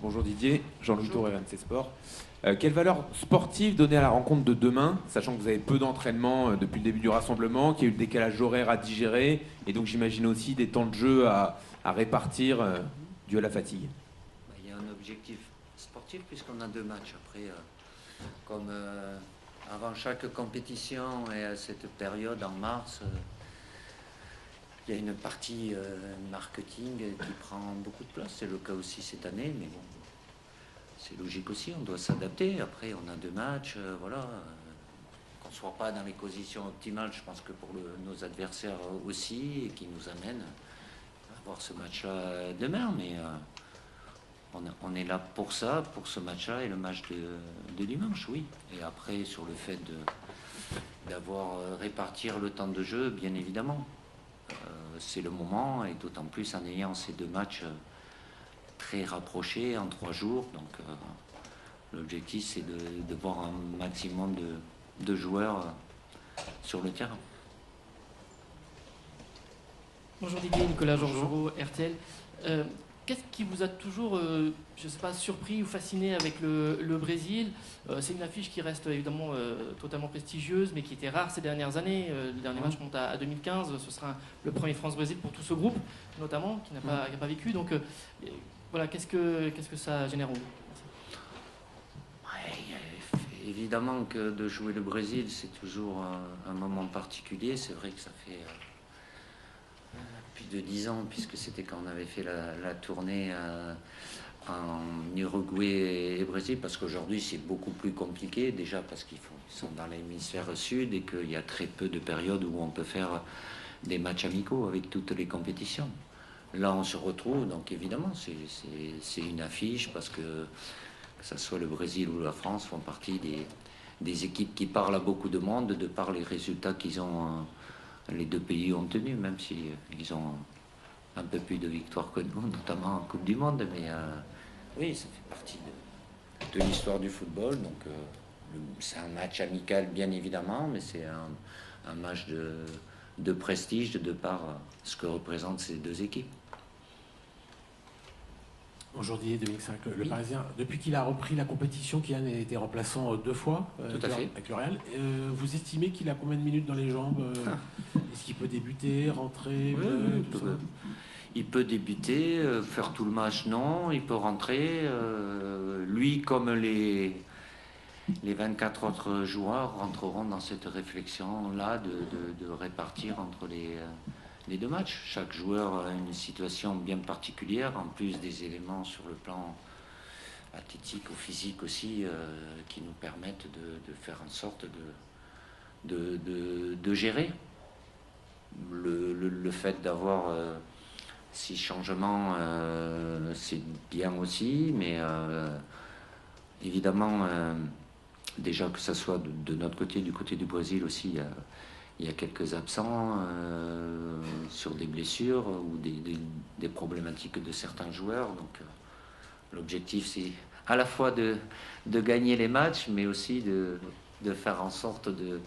Bonjour Didier, Jean-Louis Tour, RMC Sport. Quelle valeur sportive donner à la rencontre de demain, sachant que vous avez peu d'entraînement depuis le début du rassemblement, qu'il y a eu le décalage horaire à digérer, et donc j'imagine aussi des temps de jeu à répartir dû à la fatigue? Il y a un objectif sportif puisqu'on a 2 matchs. Après, comme avant chaque compétition et à cette période en mars, il y a une partie marketing qui prend beaucoup de place. C'est le cas aussi cette année, mais bon, c'est logique aussi, on doit s'adapter. Après, on a 2 matchs, voilà. Qu'on ne soit pas dans les positions optimales, je pense que pour nos adversaires aussi, et qui nous amènent à avoir ce match-là demain. Mais on est là pour ça, pour ce match-là et le match de dimanche, oui. Et après, sur le fait d'avoir répartir le temps de jeu, bien évidemment. C'est le moment, et d'autant plus en ayant ces 2 matchs très rapprochés en 3 jours. Donc l'objectif, c'est de voir un maximum de joueurs sur le terrain. Bonjour Didier, Nicolas Georgerot, RTL. Qu'est-ce qui vous a toujours, je ne sais pas, surpris ou fasciné avec le Brésil? C'est une affiche qui reste évidemment totalement prestigieuse, mais qui était rare ces dernières années. Le dernier match monte à 2015. Ce sera le premier France-Brésil pour tout ce groupe, notamment, qui n'a pas vécu. Donc voilà, qu'est-ce que ça génère en vous? Évidemment que de jouer le Brésil, c'est toujours un moment particulier. C'est vrai que ça fait plus de 10 ans, puisque c'était quand on avait fait la tournée en Uruguay et Brésil, parce qu'aujourd'hui c'est beaucoup plus compliqué, déjà parce qu'ils sont dans l'hémisphère sud et qu'il y a très peu de périodes où on peut faire des matchs amicaux avec toutes les compétitions. Là on se retrouve, donc évidemment c'est une affiche, parce que ce soit le Brésil ou la France font partie des équipes qui parlent à beaucoup de monde de par les résultats qu'ils ont. Les 2 pays ont tenu, même si ils ont un peu plus de victoires que nous, notamment en Coupe du Monde. Mais oui, ça fait partie de l'histoire du football. Donc c'est un match amical, bien évidemment, mais c'est un match de prestige de par ce que représentent ces 2 équipes. Aujourd'hui, 2005, le Parisien, depuis qu'il a repris la compétition, Kylian a été remplaçant 2 fois Tout à fait. avec le Real. Vous estimez qu'il a combien de minutes dans les jambes? Est-ce qu'il peut débuter, rentrer? Il peut débuter, faire tout le match, non. Il peut rentrer. Lui, comme les 24 autres joueurs, rentreront dans cette réflexion-là de répartir entre les 2 matchs. Chaque joueur a une situation bien particulière, en plus des éléments sur le plan athlétique ou physique aussi, qui nous permettent de faire en sorte de gérer. Le fait d'avoir 6 changements, c'est bien aussi, mais évidemment, déjà que ce soit de notre côté, du côté du Brésil aussi, il y a quelques absents sur des blessures ou des problématiques de certains joueurs. Donc l'objectif, c'est à la fois de gagner les matchs, mais aussi de faire en sorte de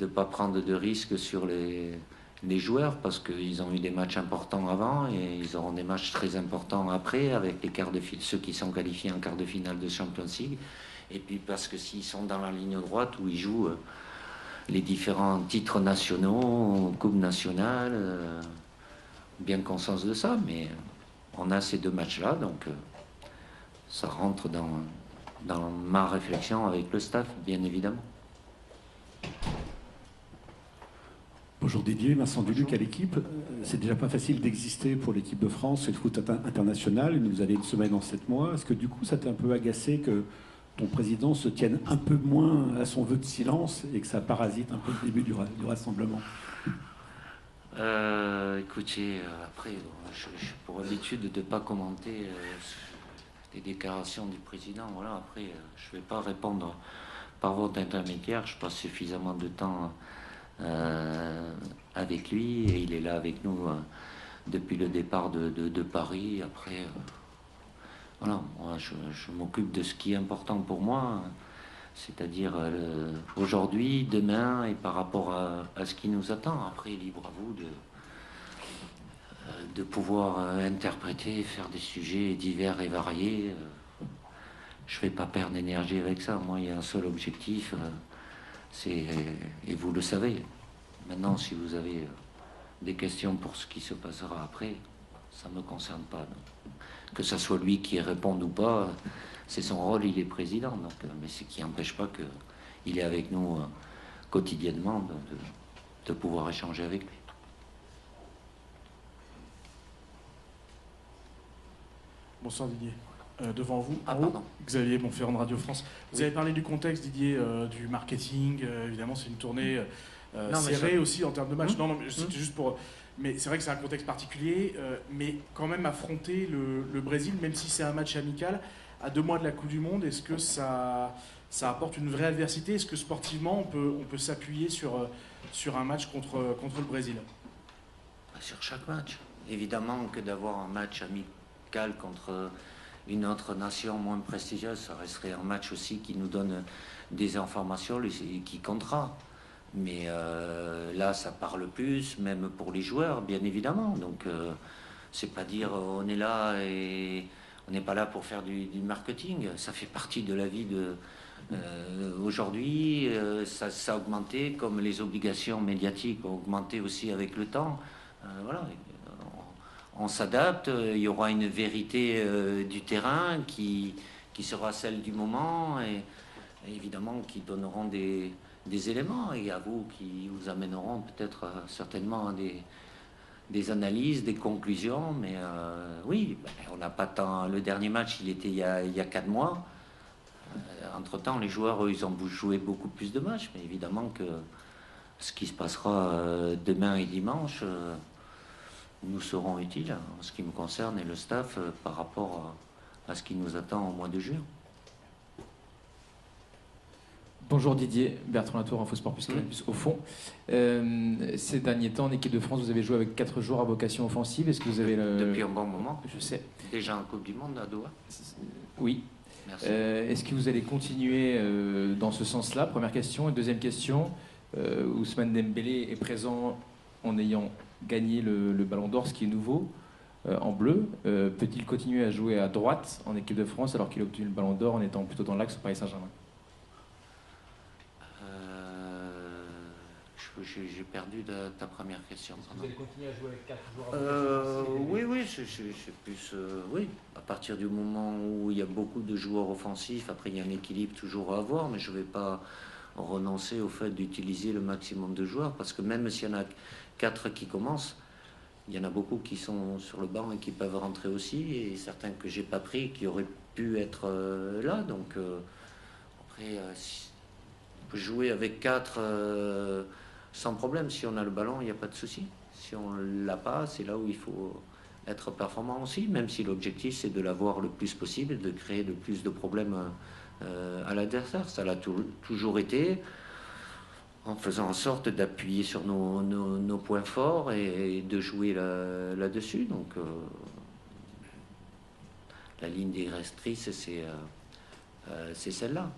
ne pas prendre de risques sur les joueurs, parce qu'ils ont eu des matchs importants avant et ils auront des matchs très importants après, avec les quarts de finale, ceux qui sont qualifiés en quart de finale de Champions League. Et puis parce que s'ils sont dans la ligne droite où ils jouent les différents titres nationaux, Coupe nationale, bien conscience de ça, mais on a ces 2 matchs-là, donc ça rentre dans ma réflexion avec le staff, bien évidemment. Bonjour Didier, Vincent Duluc à l'équipe. C'est déjà pas facile d'exister pour l'équipe de France et le foot international. Vous avez une semaine en 7 mois. Est-ce que du coup ça t'a un peu agacé que ton président se tienne un peu moins à son vœu de silence et que ça parasite un peu le début du rassemblement? Écoutez, après, j'ai pour habitude de ne pas commenter les déclarations du président. Voilà, après, je ne vais pas répondre par votre intermédiaire. Je passe suffisamment de temps avec lui et il est là avec nous depuis le départ de Paris. Après, voilà, moi, je m'occupe de ce qui est important pour moi, c'est-à-dire aujourd'hui, demain et par rapport à ce qui nous attend. Après, libre à vous de pouvoir interpréter, faire des sujets divers et variés. Je ne vais pas perdre d'énergie avec ça. Moi, il y a un seul objectif, et vous le savez. Maintenant, si vous avez des questions pour ce qui se passera après, ça ne me concerne pas. Donc. Que ce soit lui qui réponde ou pas, c'est son rôle, il est président. Donc, mais ce qui n'empêche pas qu'il est avec nous quotidiennement de pouvoir échanger avec lui. Bonsoir Didier. Devant vous, Ah, en haut, pardon. Xavier Bonferrand de Radio France. Vous Oui. avez parlé du contexte, Didier, du marketing. Évidemment, c'est une tournée Non, mais serrée ça- aussi en termes de match. Mmh. Non, mais c'était juste pour. Mais c'est vrai que c'est un contexte particulier. Mais quand même, affronter le Brésil, même si c'est un match amical, à 2 mois de la Coupe du Monde, est-ce que ça apporte une vraie adversité? Est-ce que sportivement, on peut s'appuyer sur un match contre le Brésil? Sur chaque match. Évidemment que d'avoir un match amical contre une autre nation moins prestigieuse, ça resterait un match aussi qui nous donne des informations et qui comptera. Mais là, ça parle plus, même pour les joueurs, bien évidemment. Donc, c'est pas dire on est là et on n'est pas là pour faire du marketing. Ça fait partie de la vie de. Aujourd'hui, ça a augmenté, comme les obligations médiatiques ont augmenté aussi avec le temps. Voilà. On s'adapte, il y aura une vérité du terrain qui sera celle du moment et évidemment qui donneront des éléments et à vous qui vous amèneront peut-être certainement à des analyses, des conclusions. Mais oui, on n'a pas tant. Le dernier match, il était il y a 4 mois. Entre-temps, les joueurs, eux, ils ont joué beaucoup plus de matchs. Mais évidemment que ce qui se passera demain et dimanche nous serons utiles en ce qui me concerne et le staff par rapport à ce qui nous attend au mois de juin. Bonjour Didier, Bertrand Latour, InfoSport plus Canal+, au fond. Ces derniers temps, en équipe de France, vous avez joué avec 4 joueurs à vocation offensive. Est-ce que vous avez le... Depuis un bon moment. Je sais. Déjà en Coupe du Monde à Doha. Oui. Merci. Est-ce que vous allez continuer dans ce sens-là? Première question. Et deuxième question, Ousmane Dembélé est présent en ayant gagné le Ballon d'Or, ce qui est nouveau, en bleu. Peut-il continuer à jouer à droite en équipe de France alors qu'il a obtenu le Ballon d'Or en étant plutôt dans l'axe au Paris Saint-Germain? J'ai perdu ta première question. Vous allez continuer à jouer avec 4 joueurs Oui, c'est plus... oui, à partir du moment où il y a beaucoup de joueurs offensifs, après il y a un équilibre toujours à avoir, mais je ne vais pas renoncer au fait d'utiliser le maximum de joueurs, parce que même s'il y en a 4 qui commencent, il y en a beaucoup qui sont sur le banc et qui peuvent rentrer aussi, et certains que j'ai pas pris qui auraient pu être là. Donc après, on peut jouer avec 4 sans problème. Si on a le ballon, il n'y a pas de souci. Si on ne l'a pas, c'est là où il faut être performant aussi, même si l'objectif c'est de l'avoir le plus possible et de créer le plus de problèmes à l'adversaire. Ça l'a toujours été, en faisant en sorte d'appuyer sur nos points forts et de jouer là-dessus. Donc la ligne directrice, c'est celle-là.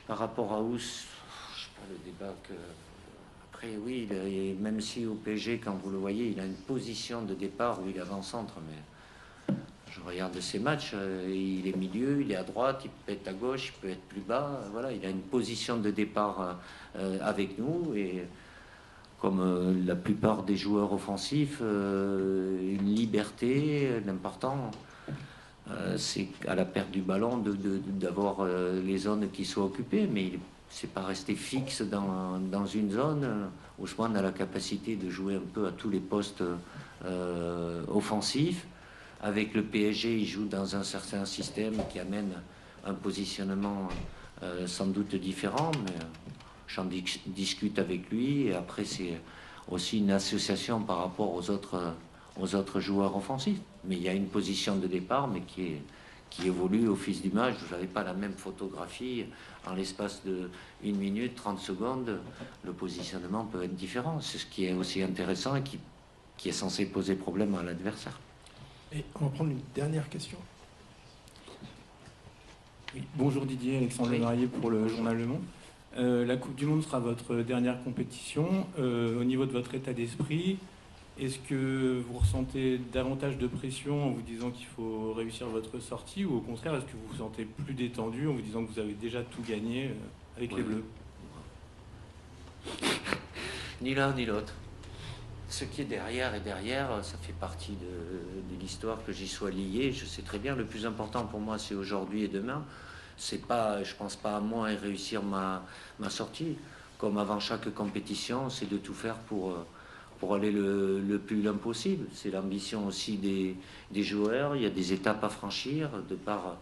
Par rapport à Ous, je sais pas, le débat que... Après, oui, même si au PSG, quand vous le voyez, il a une position de départ où il est avant-centre, mais je regarde ses matchs, il est milieu, il est à droite, il peut être à gauche, il peut être plus bas. Voilà, il a une position de départ avec nous et comme la plupart des joueurs offensifs, une liberté. L'important, c'est à la perte du ballon d'avoir les zones qui soient occupées, mais c'est pas rester fixe dans une zone. Ousmane a la capacité de jouer un peu à tous les postes offensifs. Avec le PSG, il joue dans un certain système qui amène un positionnement sans doute différent, mais j'en discute avec lui. Et après, c'est aussi une association par rapport aux autres joueurs offensifs. Mais il y a une position de départ, mais qui évolue au fil du match. Vous n'avez pas la même photographie. En l'espace de 1 minute, 30 secondes, le positionnement peut être différent. C'est ce qui est aussi intéressant et qui est censé poser problème à l'adversaire. Et on va prendre une dernière question. Oui. Bonjour Didier, Alexandre Marié pour le journal Le Monde. La Coupe du Monde sera votre dernière compétition. Au niveau de votre état d'esprit, Est-ce que vous ressentez davantage de pression en vous disant qu'il faut réussir votre sortie, ou au contraire, est-ce que vous vous sentez plus détendu en vous disant que vous avez déjà tout gagné avec les Bleus? Ni l'un ni l'autre. Ce qui est derrière est derrière, ça fait partie de l'histoire que j'y sois lié. Je sais très bien, le plus important pour moi, c'est aujourd'hui et demain. C'est pas, je pense pas à moi et réussir ma sortie. Comme avant chaque compétition, c'est de tout faire pour aller le plus loin possible. C'est l'ambition aussi des joueurs. Il y a des étapes à franchir de par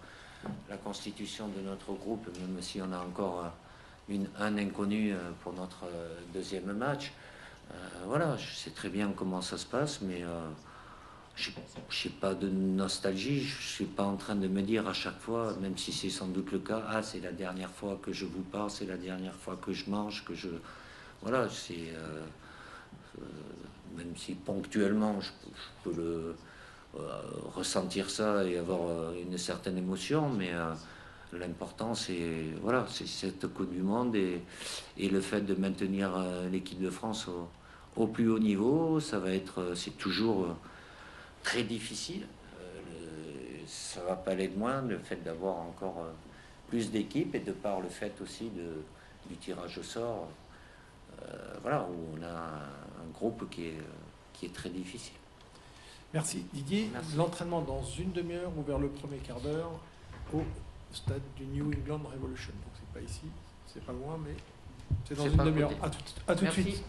la constitution de notre groupe, même si on a encore un inconnu pour notre deuxième match. Voilà, je sais très bien comment ça se passe, mais je n'ai pas de nostalgie. Je ne suis pas en train de me dire à chaque fois, même si c'est sans doute le cas, ah, c'est la dernière fois que je vous parle, c'est la dernière fois que je mange, que je... Voilà, c'est... même si ponctuellement je peux ressentir ça et avoir une certaine émotion, mais l'important c'est voilà, c'est cette Coupe du Monde et le fait de maintenir l'équipe de France au plus haut niveau. Ça va être, c'est toujours très difficile. Ça va pas aller de moins, le fait d'avoir encore plus d'équipes et de par le fait aussi du tirage au sort. Voilà, où on a un groupe qui est très difficile. Merci Didier. Merci. L'entraînement dans une demi-heure ou vers le premier quart d'heure au stade du New England Revolution. Donc c'est pas ici, c'est pas loin, mais c'est dans C'est une pas à demi-heure. côté. À tout de Merci. suite.